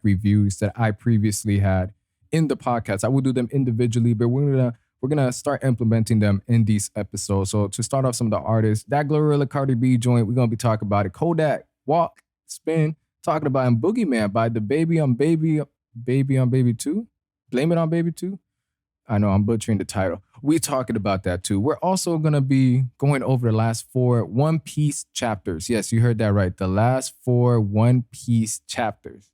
reviews that I previously had in the podcast. I will do them individually, but we're gonna start implementing them in these episodes. So to start off some of the artists, that Glorilla Cardi B joint, we're gonna be talking about it. Kodak, Walk, Spin, talking about him. Boogeyman by the Baby on Baby 2. Blame It on Baby 2. I know I'm butchering the title. We're talking about that too. We're also going to be going over the last 4 One Piece chapters. Yes, you heard that right. The last 4 One Piece chapters.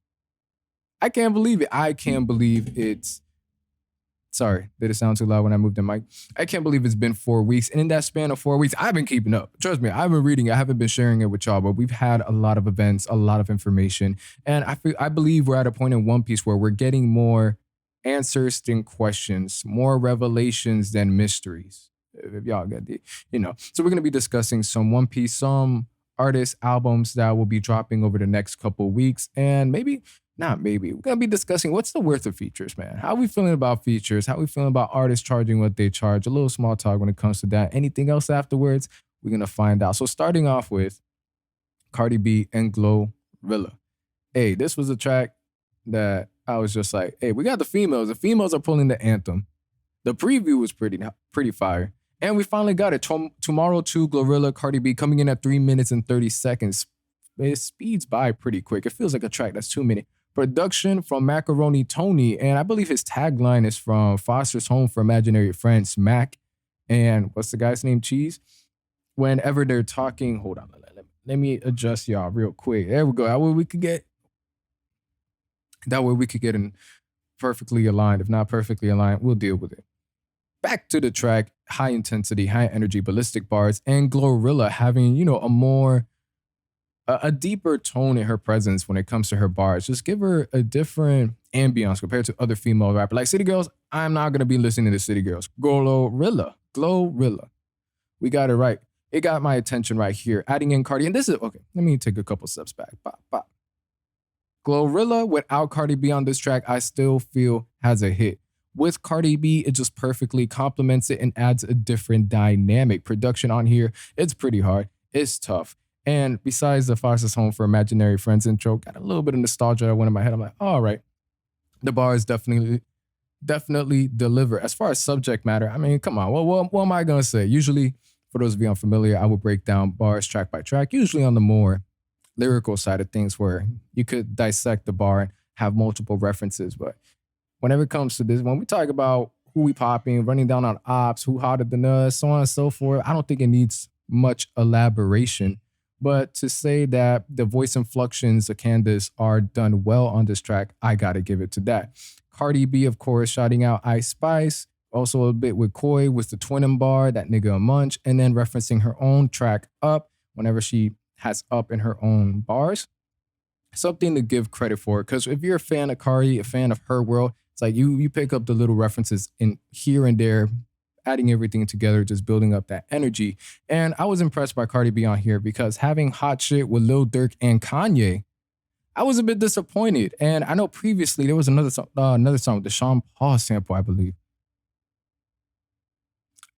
I can't believe it. I can't believe it's... Sorry, did it sound too loud when I moved the mic? I can't believe it's been 4 weeks. And in that span of 4 weeks, I've been keeping up. Trust me, I've been reading. I haven't been sharing it with y'all, but we've had a lot of events, a lot of information. And I believe we're at a point in One Piece where we're getting more answers than questions, more revelations than mysteries. If y'all get the, So we're going to be discussing some One Piece, some artists, albums that will be dropping over the next couple of weeks. And we're going to be discussing what's the worth of features, man. How are we feeling about features? How are we feeling about artists charging what they charge? A little small talk when it comes to that. Anything else afterwards? We're going to find out. So starting off with Cardi B and Glorilla. Hey, this was a track that I was just like, hey, we got the females. The females are pulling the anthem. The preview was pretty fire. And we finally got it. Tomorrow 2, Glorilla, Cardi B coming in at 3 minutes and 30 seconds. It speeds by pretty quick. It feels like a track that's 2 minutes. Production from Macaroni Tony. And I believe his tagline is from Foster's Home for Imaginary Friends, Mac. And what's the guy's name? Cheese. Whenever they're talking, hold on. Let me adjust y'all real quick. There we go. That way we could get in perfectly aligned. If not perfectly aligned, we'll deal with it. Back to the track, high intensity, high energy, ballistic bars, and Glorilla having, a deeper tone in her presence when it comes to her bars. Just give her a different ambiance compared to other female rappers. Like City Girls, I'm not going to be listening to City Girls. Glorilla. We got it right. It got my attention right here. Adding in Cardi, and this is, okay, let me take a couple steps back. Bop. Glorilla without Cardi B on this track, I still feel has a hit. With Cardi B, it just perfectly complements it and adds a different dynamic. Production on here, it's pretty hard. It's tough. And besides the Foster's Home for Imaginary Friends intro, got a little bit of nostalgia that went in my head. I'm like, all right. The bars definitely deliver. As far as subject matter, I mean, come on. What am I going to say? Usually, for those of you unfamiliar, I will break down bars track by track, usually on the more lyrical side of things where you could dissect the bar and have multiple references. But whenever it comes to this, when we talk about who we popping, running down on ops, who hotter than us, so on and so forth, I don't think it needs much elaboration. But to say that the voice inflections of Candace are done well on this track, I got to give it to that. Cardi B, of course, shouting out Ice Spice, also a bit with Koi with the twinning bar, that nigga a munch, and then referencing her own track Up whenever she has Up in her own bars. Something to give credit for, because if you're a fan of Cardi, a fan of her world, it's like you pick up the little references in here and there, adding everything together, just building up that energy. And I was impressed by Cardi B on here because having hot shit with Lil Durk and Kanye, I was a bit disappointed. And I know previously there was another song with the Sean Paul sample, I believe.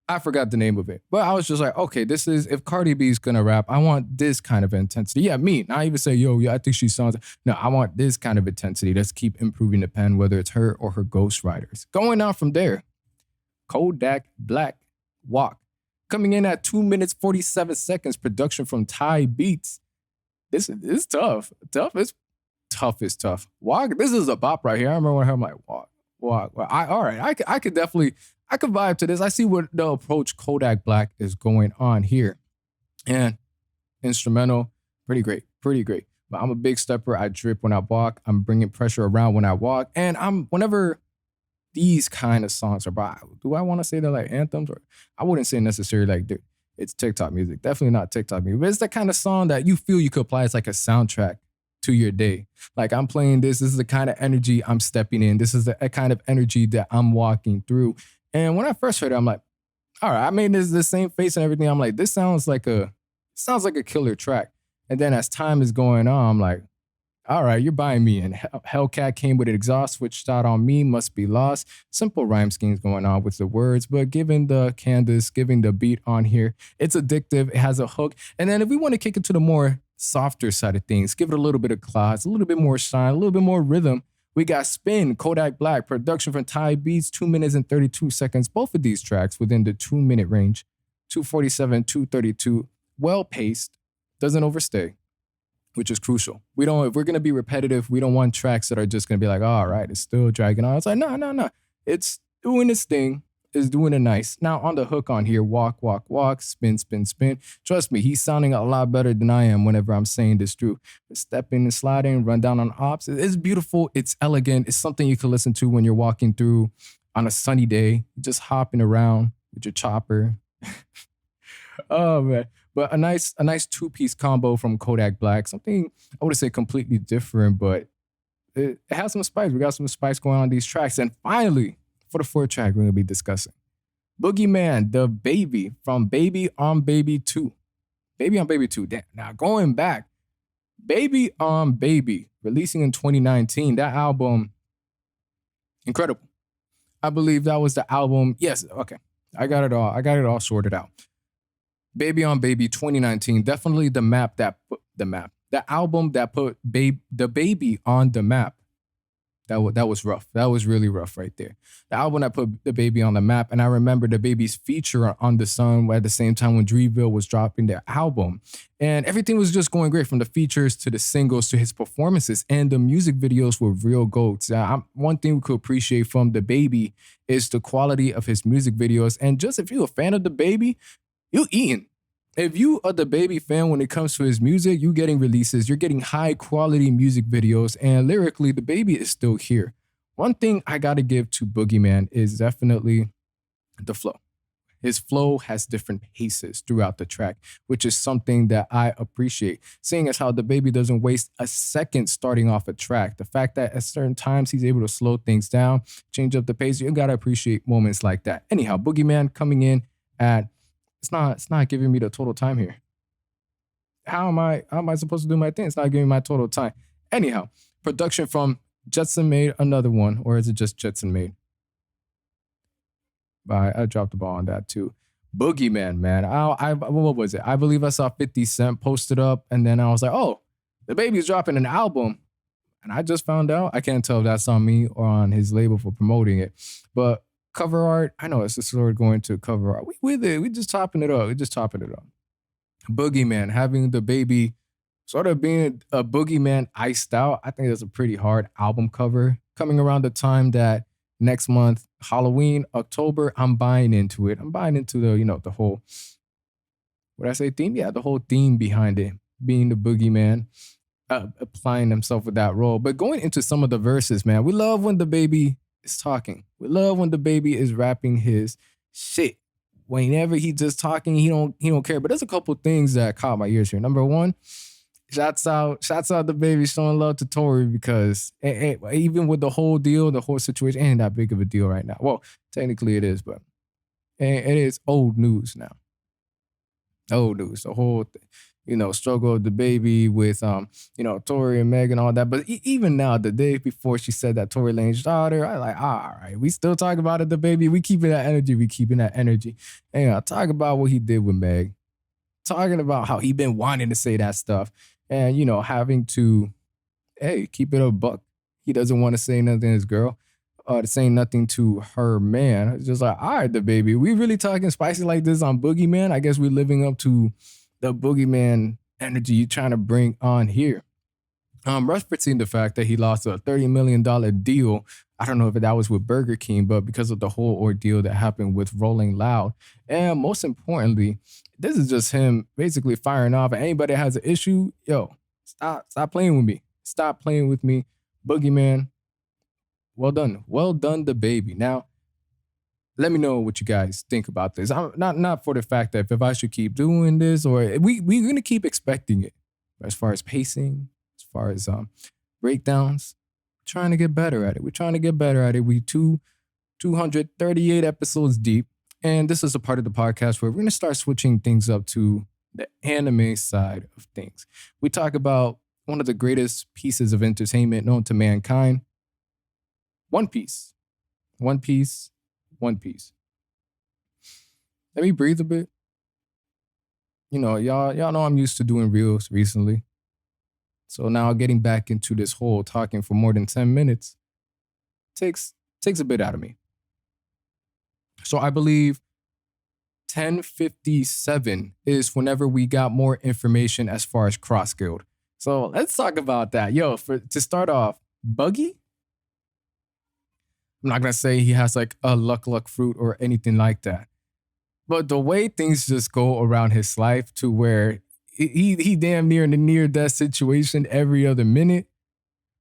I forgot the name of it. But I was just like, okay, this is, if Cardi B's gonna rap, I want this kind of intensity. Yeah, me. Not even say, I think she sounds. No, I want this kind of intensity. Let's keep improving the pen, whether it's her or her ghostwriters. Going on from there, Kodak Black, Walk. Coming in at 2 minutes, 47 seconds. Production from Thai Beats. This is tough. Tough is tough. Walk, this is a bop right here. I remember when I'm like, Walk. I could definitely... I could vibe to this. I see what the approach Kodak Black is going on here. And instrumental, pretty great. But I'm a big stepper. I drip when I walk. I'm bringing pressure around when I walk. And whenever these kind of songs are by, do I want to say they're like anthems? Or I wouldn't say necessarily like it's TikTok music. Definitely not TikTok music. But it's the kind of song that you feel you could apply as like a soundtrack to your day. Like I'm playing this. This is the kind of energy I'm stepping in. This is the kind of energy that I'm walking through. And when I first heard it, I'm like, all right, I made this the same face and everything. I'm like, this sounds like a killer track. And then as time is going on, I'm like, all right, you're buying me. And Hellcat came with an exhaust, switched out on me, must be lost. Simple rhyme schemes going on with the words, but giving the beat on here, it's addictive. It has a hook. And then if we want to kick it to the more softer side of things. Give it a little bit of class, a little bit more shine, a little bit more rhythm. We got Spin, Kodak Black, production from Thai Beats, 2 minutes and 32 seconds. Both of these tracks within the 2-minute range, 247, 232, well paced, doesn't overstay, which is crucial. If we're going to be repetitive, we don't want tracks that are just going to be like, oh, all right, it's still dragging on. It's like, no. It's doing its thing. Is doing it nice. Now on the hook on here, walk, walk, walk, spin, spin, spin. Trust me, he's sounding a lot better than I am whenever I'm saying this through. Stepping and sliding, run down on ops. It's beautiful. It's elegant. It's something you can listen to when you're walking through on a sunny day, just hopping around with your chopper. Oh man. But a nice 2-piece combo from Kodak Black. Something I would say completely different, but it has some spice. We got some spice going on these tracks. And finally, for the 4th track we're going to be discussing, BOOGIEMAN, the Baby from Baby on Baby 2. Baby on Baby 2. Damn. Now going back, Baby on Baby, releasing in 2019. That album, incredible. I believe that was the album. Yes, okay. I got it all sorted out. Baby on Baby 2019, definitely the album that put the Baby on the map. That was rough. That was really rough right there. The album that put the Baby on the map. And I remember the Baby's feature on The Sun at the same time when Dreamville was dropping their album. And everything was just going great, from the features to the singles to his performances. And the music videos were real goats. One thing we could appreciate from the Baby is the quality of his music videos. And just if you're a fan of the Baby, you eating. If you are the Baby fan when it comes to his music, you're getting releases, you're getting high quality music videos, and lyrically, the Baby is still here. One thing I gotta give to BOOGIEMAN is definitely the flow. His flow has different paces throughout the track, which is something that I appreciate. Seeing as how the Baby doesn't waste a second starting off a track. The fact that at certain times he's able to slow things down, change up the pace, you gotta appreciate moments like that. Anyhow, BOOGIEMAN coming in at It's not giving me the total time here. How am I supposed to do my thing? It's not giving me my total time. Anyhow, production from Jetson Made, another one, or is it just Jetson Made? I dropped the ball on that too. BOOGIEMAN, man. What was it? I believe I saw 50 Cent posted up, and then I was like, oh, the Baby's dropping an album. And I just found out. I can't tell if that's on me or on his label for promoting it. But cover art, I know it's sort of going to cover art. We just topping it up. BOOGIEMAN, having the Baby sort of being a BOOGIEMAN iced out. I think that's a pretty hard album cover. Coming around the time that next month, Halloween, October, I'm buying into it. I'm buying into the whole, what did I say, theme? Yeah, the whole theme behind it, being the BOOGIEMAN, applying himself with that role. But going into some of the verses, man, we love when the Baby is talking. We love when the Baby is rapping his shit. Whenever he just talking, he don't care. But there's a couple things that caught my ears here. Number one, shouts out the Baby showing love to Tory, because even with the whole deal, the whole situation ain't that big of a deal right now. Well, technically it is, but it is old news now. Old news. The whole struggle of the Baby with, Tory and Meg and all that. But even now, the day before she said that Tory Lane's daughter, I like, all right, we still talk about it, the Baby. We keeping that energy. And talk about what he did with Meg. Talking about how he been wanting to say that stuff. And, having to, keep it a buck. He doesn't want to say nothing to his girl. To say nothing to her man. It's just like, all right, the Baby. We really talking spicy like this on BOOGIEMAN? I guess we're living up to the BOOGIEMAN energy you're trying to bring on here. Referencing the fact that he lost a $30 million deal. I don't know if that was with Burger King, but because of the whole ordeal that happened with Rolling Loud. And most importantly, this is just him basically firing off. And anybody that has an issue, stop playing with me. Stop playing with me. BOOGIEMAN, well done, the Baby. Now, let me know what you guys think about this. I'm not for the fact that if I should keep doing this, or we're gonna keep expecting it. As far as pacing, as far as breakdowns, trying to get better at it. We're trying to get better at it. We 238 episodes deep, and this is a part of the podcast where we're gonna start switching things up to the anime side of things. We talk about one of the greatest pieces of entertainment known to mankind, One Piece. One Piece. Let me breathe a bit. y'all know I'm used to doing reels recently. So now getting back into this whole talking for more than 10 minutes takes takes a bit out of me. So I believe 1057 is whenever we got more information as far as cross guild. So let's talk about that. Yo, to start off, Buggy, I'm not gonna say he has like a luck fruit or anything like that. But the way things just go around his life to where he damn near in a near death situation every other minute,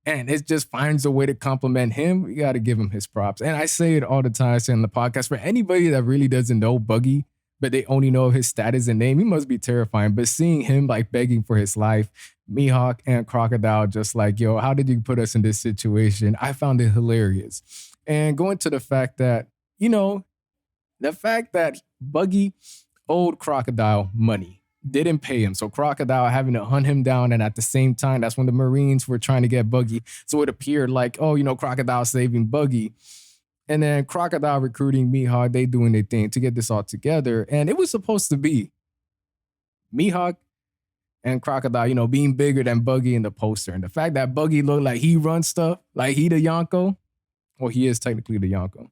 and it just finds a way to compliment him. You got to give him his props. And I say it all the time, I say on the podcast, for anybody that really doesn't know Buggy, but they only know his status and name, he must be terrifying. But seeing him like begging for his life, Mihawk and Crocodile just like, yo, how did you put us in this situation? I found it hilarious. And going to the fact that, the fact that Buggy owed Crocodile money, didn't pay him. So Crocodile having to hunt him down. And at the same time, that's when the Marines were trying to get Buggy. So it appeared like, oh, Crocodile saving Buggy. And then Crocodile recruiting Mihawk, they doing their thing to get this all together. And it was supposed to be Mihawk and Crocodile, being bigger than Buggy in the poster. And the fact that Buggy looked like he runs stuff, like he the Yonko, well, he is technically the Yonko.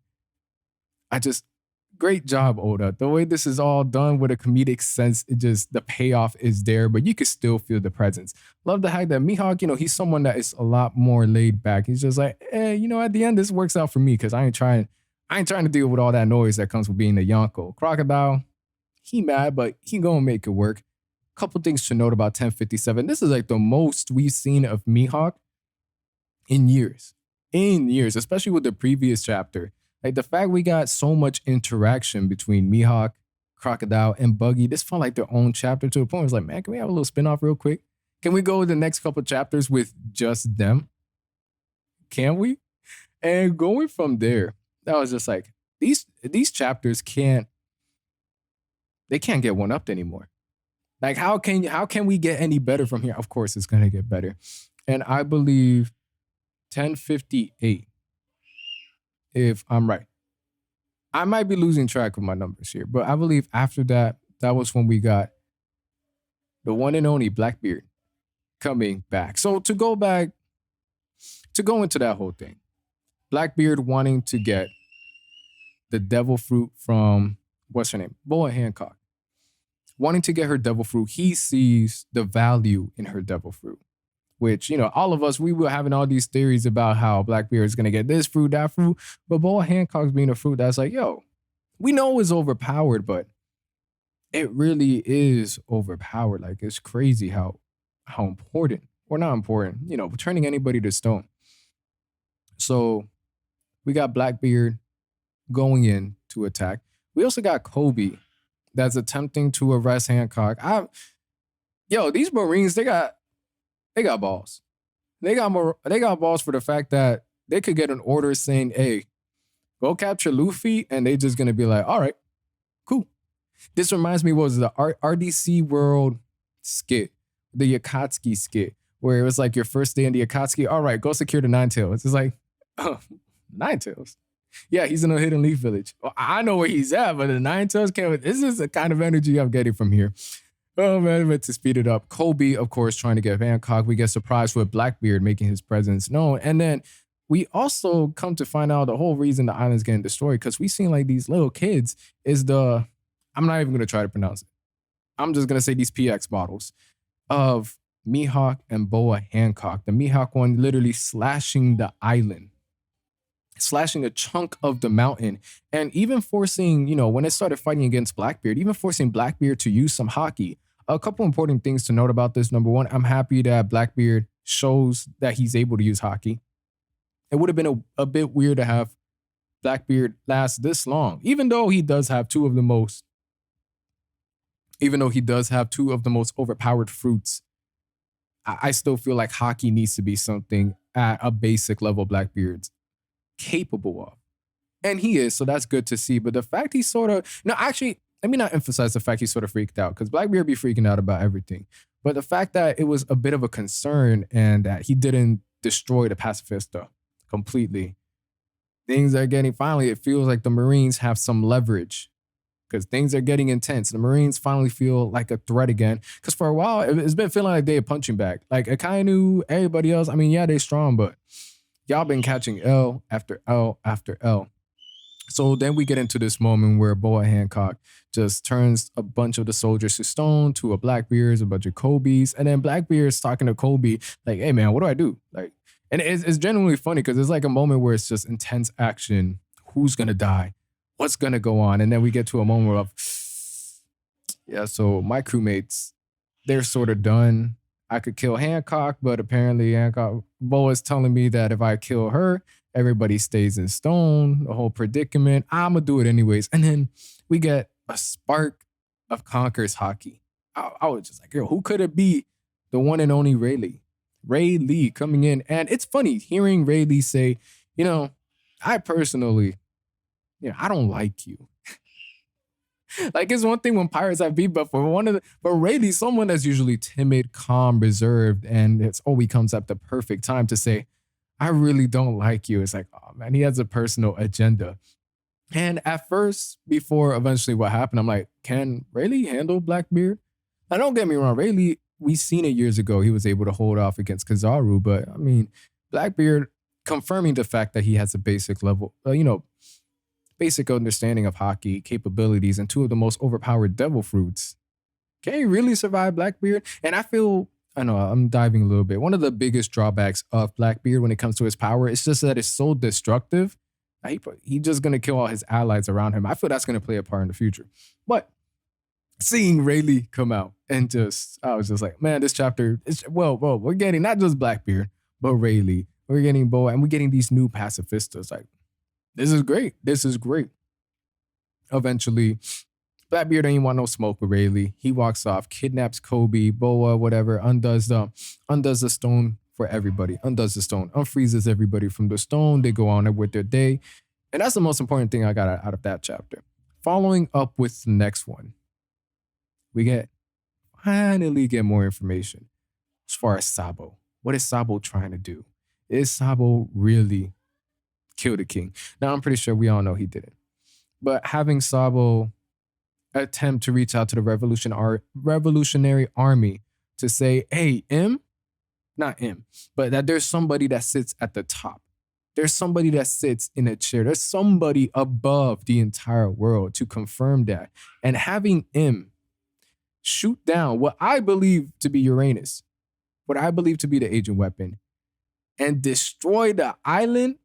Great job, Oda. The way this is all done with a comedic sense, the payoff is there, but you can still feel the presence. Love the fact that Mihawk, he's someone that is a lot more laid back. He's just like, at the end, this works out for me because I ain't trying to deal with all that noise that comes with being a Yonko. Crocodile, he mad, but he gonna make it work. Couple things to note about 1057. This is like the most we've seen of Mihawk in years, especially with the previous chapter. Like the fact we got so much interaction between Mihawk, Crocodile, and Buggy, this felt like their own chapter to the point where it's like, man, can we have a little spinoff real quick? Can we go the next couple chapters with just them? Can we? And going from there, that was just like, these chapters can't get one upped anymore. Like, how can we get any better from here? Of course, it's gonna get better. And I believe 1058. If I'm right. I might be losing track of my numbers here, but I believe after that was when we got the one and only Blackbeard coming back. So to go into that whole thing, Blackbeard wanting to get the devil fruit from, what's her name? Boa Hancock. Wanting to get her devil fruit, he sees the value in her devil fruit. Which, all of us, we were having all these theories about how Blackbeard is going to get this fruit, that fruit. But Boa Hancock's being a fruit that's like, yo, we know it's overpowered, but it really is overpowered. Like, it's crazy how important, or not important, turning anybody to stone. So we got Blackbeard going in to attack. We also got Kobe that's attempting to arrest Hancock. These Marines, they got balls. They got balls for the fact that they could get an order saying, hey, go capture Luffy, and they just gonna be like, all right, cool. This reminds me, what was the RDC World skit, the Akatsuki skit, where it was like your first day in the Akatsuki, all right, go secure the Nine Tails. It's like, oh, Nine Tails? Yeah, he's in a Hidden Leaf Village. Well, I know where he's at, but the Nine Tails can't. This is the kind of energy I'm getting from here. Oh man, but to speed it up, Kobe, of course, trying to get Hancock. We get surprised with Blackbeard making his presence known. And then we also come to find out the whole reason the island's getting destroyed, because we seen like these little kids is I'm not even going to try to pronounce it. I'm just going to say these PX models of Mihawk and Boa Hancock. The Mihawk one literally slashing the island, slashing a chunk of the mountain, and even forcing, when it started fighting against Blackbeard, even forcing Blackbeard to use some haki. A couple important things to note about this. Number one, I'm happy that Blackbeard shows that he's able to use haki. It would have been a bit weird to have Blackbeard last this long, even though he does have two of the most overpowered fruits. I still feel like haki needs to be something at a basic level Blackbeard's capable of. And he is, so that's good to see. But the fact he's let me not emphasize the fact he's sort of freaked out, because Blackbeard be freaking out about everything. But the fact that it was a bit of a concern and that he didn't destroy the Pacifista completely. Things are getting, finally, it feels like the Marines have some leverage because things are getting intense. The Marines finally feel like a threat again. Because for a while, it's been feeling like they're punching back. Like Akainu, everybody else, I mean, yeah, they're strong, but y'all been catching L after L after L. So then we get into this moment where Boa Hancock just turns a bunch of the soldiers to stone, to a Blackbeard's, a bunch of Kobe's, and then Blackbeard's talking to Kobe like, "Hey man, what do I do?" Like, and it's genuinely funny because it's like a moment where it's just intense action. Who's gonna die? What's gonna go on? And then we get to a moment of, yeah. So my crewmates, they're sort of done. I could kill Hancock, but apparently Boa's telling me that if I kill her, everybody stays in stone, the whole predicament. I'm going to do it anyways. And then we get a spark of Conquer's hockey. I was just like, yo, who could it be? The one and only Ray Lee. Ray Lee coming in. And it's funny hearing Ray Lee say, I personally, I don't like you. Like, it's one thing when pirates have beef, but for Ray Lee, someone that's usually timid, calm, reserved, and it's always comes at the perfect time to say, I really don't like you. It's like, oh man, he has a personal agenda. And at first, before eventually what happened, I'm like, can Ray Lee handle Blackbeard? Now, don't get me wrong, Ray Lee, we seen it years ago. He was able to hold off against Kizaru, but I mean, Blackbeard confirming the fact that he has a basic level, basic understanding of hockey, capabilities, and two of the most overpowered devil fruits. Can he really survive Blackbeard? And I know I'm diving a little bit. One of the biggest drawbacks of Blackbeard when it comes to his power is just that it's so destructive. He's just going to kill all his allies around him. I feel that's going to play a part in the future. But seeing Ray Lee come out and I was just like, man, this chapter, we're getting not just Blackbeard, but Ray Lee. We're getting Boa, and we're getting these new pacifistas. Like, this is great. This is great. Eventually, Blackbeard ain't want no smoke with Ray Lee. He walks off, kidnaps Kobe, Boa, whatever, undoes the stone for everybody, undoes the stone, unfreezes everybody from the stone. They go on with their day. And that's the most important thing I got out of that chapter. Following up with the next one, we finally get more information as far as Sabo. What is Sabo trying to do? Is Sabo really kill the king? Now, I'm pretty sure we all know he didn't. But having Sabo attempt to reach out to the revolutionary army to say, hey, not him, but that there's somebody that sits at the top. There's somebody that sits in a chair. There's somebody above the entire world to confirm that. And having him shoot down what I believe to be Uranus, what I believe to be the agent weapon, and destroy the island.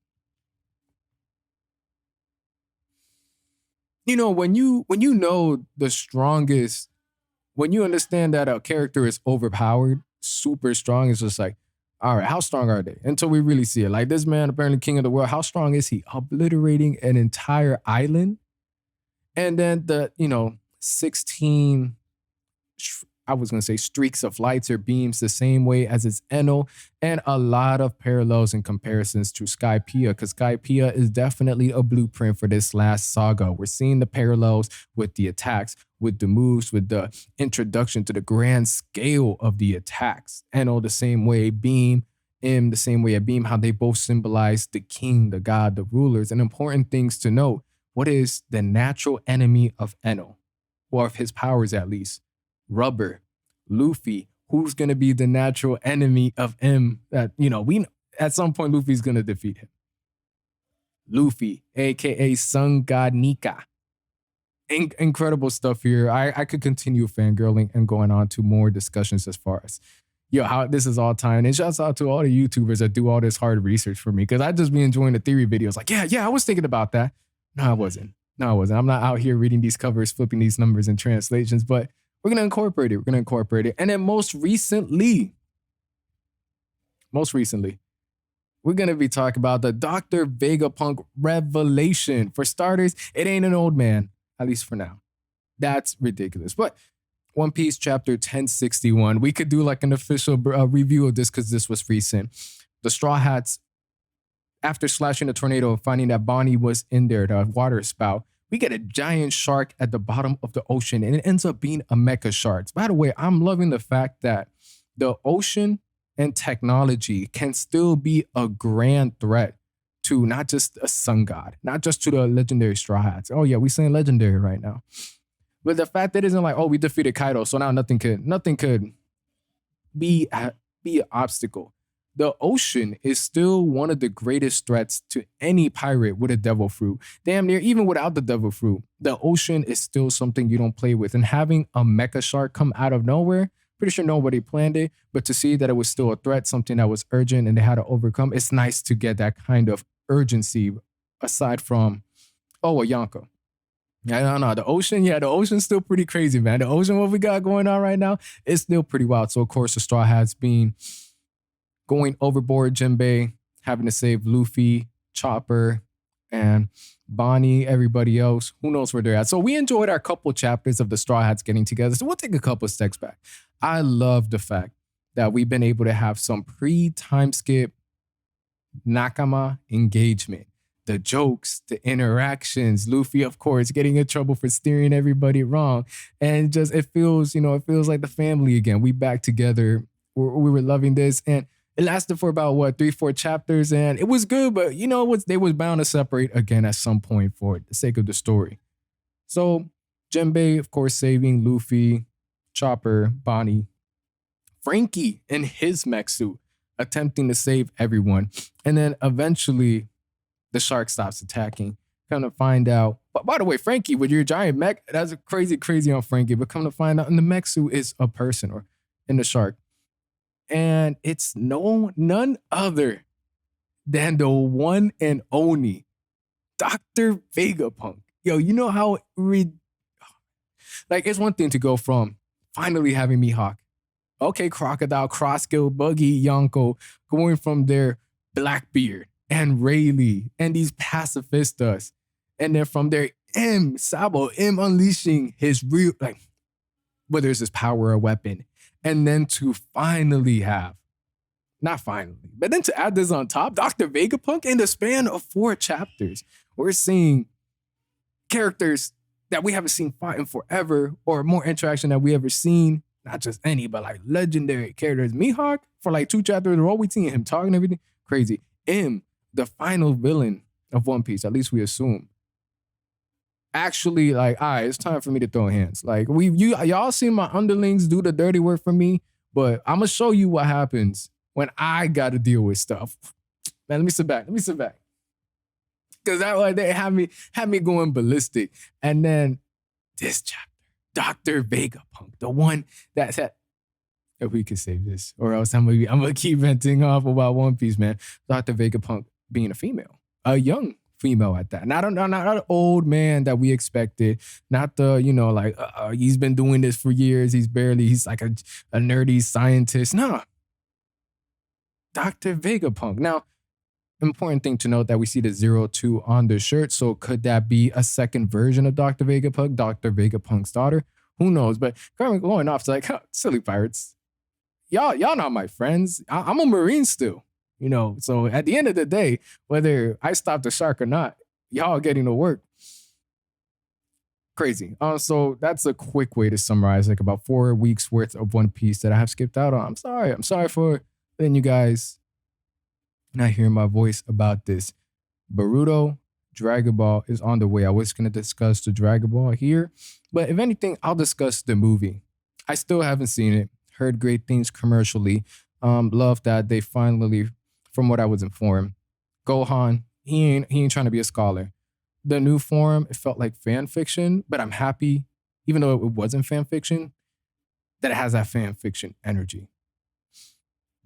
When you know the strongest, when you understand that a character is overpowered, super strong, it's just like, all right, how strong are they? Until we really see it. Like, this man, apparently king of the world, how strong is he? Obliterating an entire island. And then the, 16, I was going to say streaks of lights or beams the same way as its Eno, and a lot of parallels and comparisons to Skypiea, because Skypiea is definitely a blueprint for this last saga. We're seeing the parallels with the attacks, with the moves, with the introduction to the grand scale of the attacks. Eno the same way, Beam, M the same way a Beam, how they both symbolize the king, the god, the rulers. And important things to note, what is the natural enemy of Eno, or of his powers at least? Rubber. Luffy. Who's going to be the natural enemy of M? That, we at some point Luffy's going to defeat him. Luffy, aka Sun God Nika. Incredible stuff here. I could continue fangirling and going on to more discussions as far as how this is all tying. And shouts out to all the YouTubers that do all this hard research for me, because I just be enjoying the theory videos. Like, yeah, I was thinking about that. No, I wasn't. I'm not out here reading these covers, flipping these numbers and translations, but we're going to incorporate it. And then most recently, we're going to be talking about the Dr. Vegapunk revelation. For starters, it ain't an old man, at least for now. That's ridiculous. But One Piece chapter 1061, we could do like an official review of this because this was recent. The Straw Hats, after slashing the tornado and finding that Bonnie was in there, the water spout, we get a giant shark at the bottom of the ocean, and it ends up being a mecha shark. By the way, I'm loving the fact that the ocean and technology can still be a grand threat to not just a sun god, not just to the legendary Straw Hats. Oh yeah, we're saying legendary right now. But the fact that it isn't like, oh, we defeated Kaido, so now nothing could be an obstacle. The ocean is still one of the greatest threats to any pirate with a devil fruit. Damn near, even without the devil fruit, the ocean is still something you don't play with. And having a mecha shark come out of nowhere, pretty sure nobody planned it, but to see that it was still a threat, something that was urgent and they had to overcome, it's nice to get that kind of urgency aside from, oh, a Yonko. I don't know. The ocean's still pretty crazy, man. The ocean, what we got going on right now, it's still pretty wild. So, of course, the Straw Hats being going overboard, Jinbei having to save Luffy, Chopper, and Bonnie, everybody else. Who knows where they're at. So we enjoyed our couple chapters of the Straw Hats getting together. So we'll take a couple steps back. I love the fact that we've been able to have some pre-time skip Nakama engagement. The jokes, the interactions, Luffy, of course, getting in trouble for steering everybody wrong. And just, it feels like the family again. We back together. We were loving this. And it lasted for about, 3-4 chapters, and it was good, but they was bound to separate again at some point for the sake of the story. So Jinbei, of course, saving Luffy, Chopper, Bonnie, Frankie in his mech suit, attempting to save everyone. And then eventually the shark stops attacking. Come to find out, but by the way, Frankie, with your giant mech, that's crazy on Frankie, but come to find out in the mech suit is a person or in the shark. And it's none other than the one and only Dr. Vegapunk. Yo, you know how it's one thing to go from finally having Mihawk, okay, Crocodile, Crossgill, Buggy, Yonko, going from their Blackbeard and Rayleigh and these pacifistas, and then from their Sabo unleashing his real, whether it's his power or weapon. And then to finally have, not finally, but then to add this on top, Dr. Vegapunk in the span of 4 chapters, we're seeing characters that we haven't seen fighting forever or more interaction that we ever seen. Not just any, but legendary characters. Mihawk, for 2 chapters in a row, we seen him talking and everything. Crazy. The final villain of One Piece, at least we assume. Actually, all right, it's time for me to throw hands. Y'all seen my underlings do the dirty work for me, but I'm gonna show you what happens when I gotta deal with stuff. Man, let me sit back. Cause they had me going ballistic. And then this chapter, Dr. Vegapunk, the one that said, if we could save this, or else I'm gonna keep venting off about One Piece, man. Dr. Vegapunk being a female, a young female at that. Not an old man that we expected. Not the, he's been doing this for years. He's like a nerdy scientist. No. Dr. Vegapunk. Now, important thing to note that we see the 02 on the shirt. So could that be a second version of Dr. Vegapunk, Dr. Vegapunk's daughter? Who knows? But going off to silly pirates. Y'all not my friends. I'm a Marine still. So at the end of the day, whether I stop the shark or not, y'all getting to work. Crazy. So that's a quick way to summarize about 4 weeks worth of One Piece that I have skipped out on. I'm sorry for letting you guys not hear my voice about this. Boruto, Dragon Ball is on the way. I was going to discuss the Dragon Ball here, but if anything, I'll discuss the movie. I still haven't seen it. Heard great things commercially. Love that they finally, from what I was informed, Gohan, he ain't trying to be a scholar. The new form, it felt like fan fiction, but I'm happy, even though it wasn't fan fiction, that it has that fan fiction energy.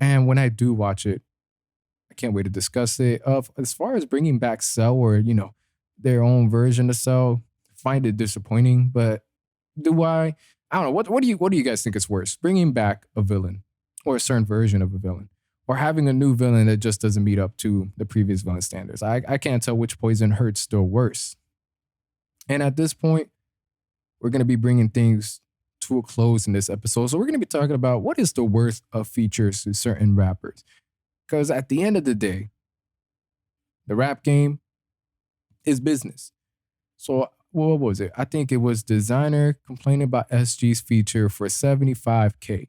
And when I do watch it, I can't wait to discuss it. As far as bringing back Cell or, their own version of Cell, find it disappointing, but I don't know, what do you guys think is worse? Bringing back a villain or a certain version of a villain, or having a new villain that just doesn't meet up to the previous villain standards? I can't tell which poison hurts still worse. And at this point, we're going to be bringing things to a close in this episode. So we're going to be talking about what is the worth of features to certain rappers. Because at the end of the day, the rap game is business. So what was it? I think it was Designer complaining about SG's feature for $75K.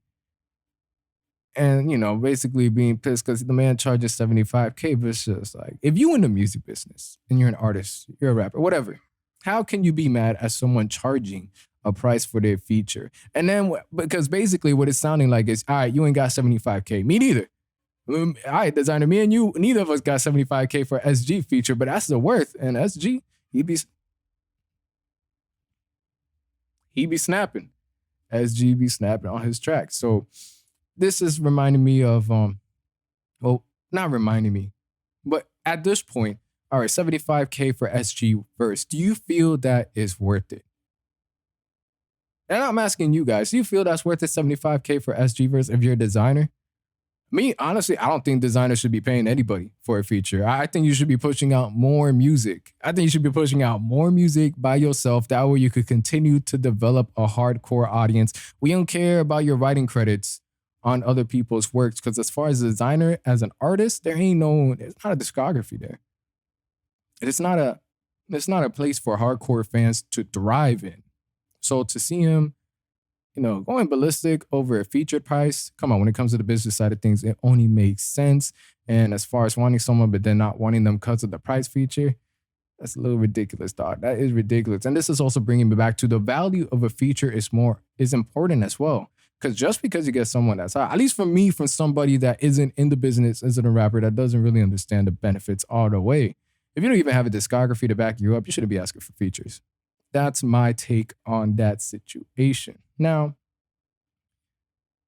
And, basically being pissed because the man charges $75K. But it's just if you in the music business and you're an artist, you're a rapper, whatever, how can you be mad at someone charging a price for their feature. And then because basically what it's sounding like is, all right, you ain't got 75K. Me neither. All right, designer, me and you, neither of us got 75K for SG feature, but that's the worth. And SG, he be snapping. SG be snapping on his tracks. So this is reminding me of, well, not reminding me, but at this point, all right, 75K for SG verse. Do you feel that is worth it? And I'm asking you guys, do you feel that's worth it, 75K for SG verse if you're a designer? Me, honestly, I don't think designers should be paying anybody for a feature. I think you should be pushing out more music. I think you should be pushing out more music by yourself. That way you could continue to develop a hardcore audience. We don't care about your writing credits on other people's works because as far as a designer, as an artist, it's not a discography there. It's not a place for hardcore fans to thrive in. So to see him, going ballistic over a featured price, come on, when it comes to the business side of things, it only makes sense. And as far as wanting someone, but then not wanting them because of the price feature, that's a little ridiculous, dog. That is ridiculous. And this is also bringing me back to the value of a feature is important as well. Because just because you get someone that's high, at least for me, from somebody that isn't in the business, isn't a rapper, that doesn't really understand the benefits all the way, if you don't even have a discography to back you up, you shouldn't be asking for features. That's my take on that situation. Now,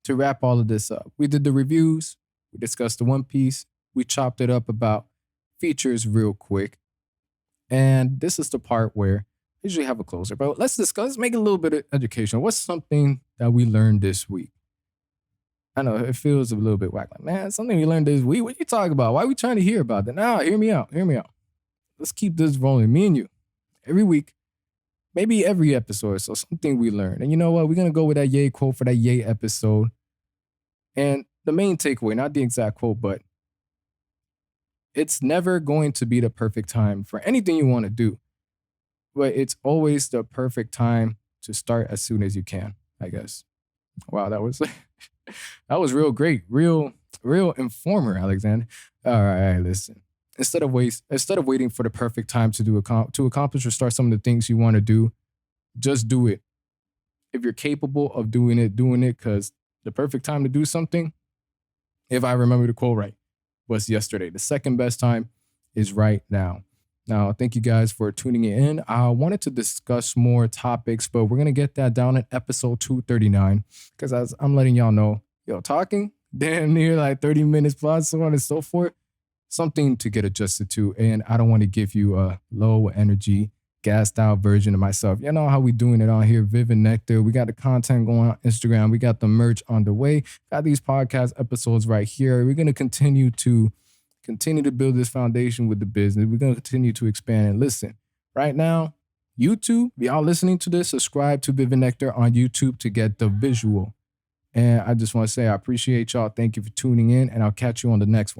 to wrap all of this up, we did the reviews, we discussed the One Piece, we chopped it up about features real quick. And this is the part where I usually have a closer, but let's make it a little bit of education. What's something that we learned this week? I know it feels a little bit whack. Like, man, something we learned this week. What are you talking about? Why are we trying to hear about that? Nah, hear me out. Let's keep this rolling. Me and you, every week, maybe every episode. So something we learned. And you know what? We're going to go with that yay quote for that yay episode. And the main takeaway, not the exact quote, but it's never going to be the perfect time for anything you want to do. But it's always the perfect time to start as soon as you can, I guess. Wow, that was real great. Real informer, Alexander. All right, listen. Instead of waiting for the perfect time to accomplish or start some of the things you want to do, just do it. If you're capable of doing it, because the perfect time to do something, if I remember the quote right, was yesterday. The second best time is right now. Now, thank you guys for tuning in. I wanted to discuss more topics, but we're going to get that down in episode 239 because as I'm letting y'all know, talking damn near like 30 minutes plus, so on and so forth. Something to get adjusted to, and I don't want to give you a low energy, gassed out version of myself. You know how we doing it on here, Vividnectar. We got the content going on Instagram. We got the merch on the way. Got these podcast episodes right here. We're going to continue to build this foundation with the business. We're going to continue to expand and listen. Right now, YouTube, y'all listening to this, subscribe to Vividnectar on YouTube to get the visual. And I just want to say I appreciate y'all. Thank you for tuning in, and I'll catch you on the next one.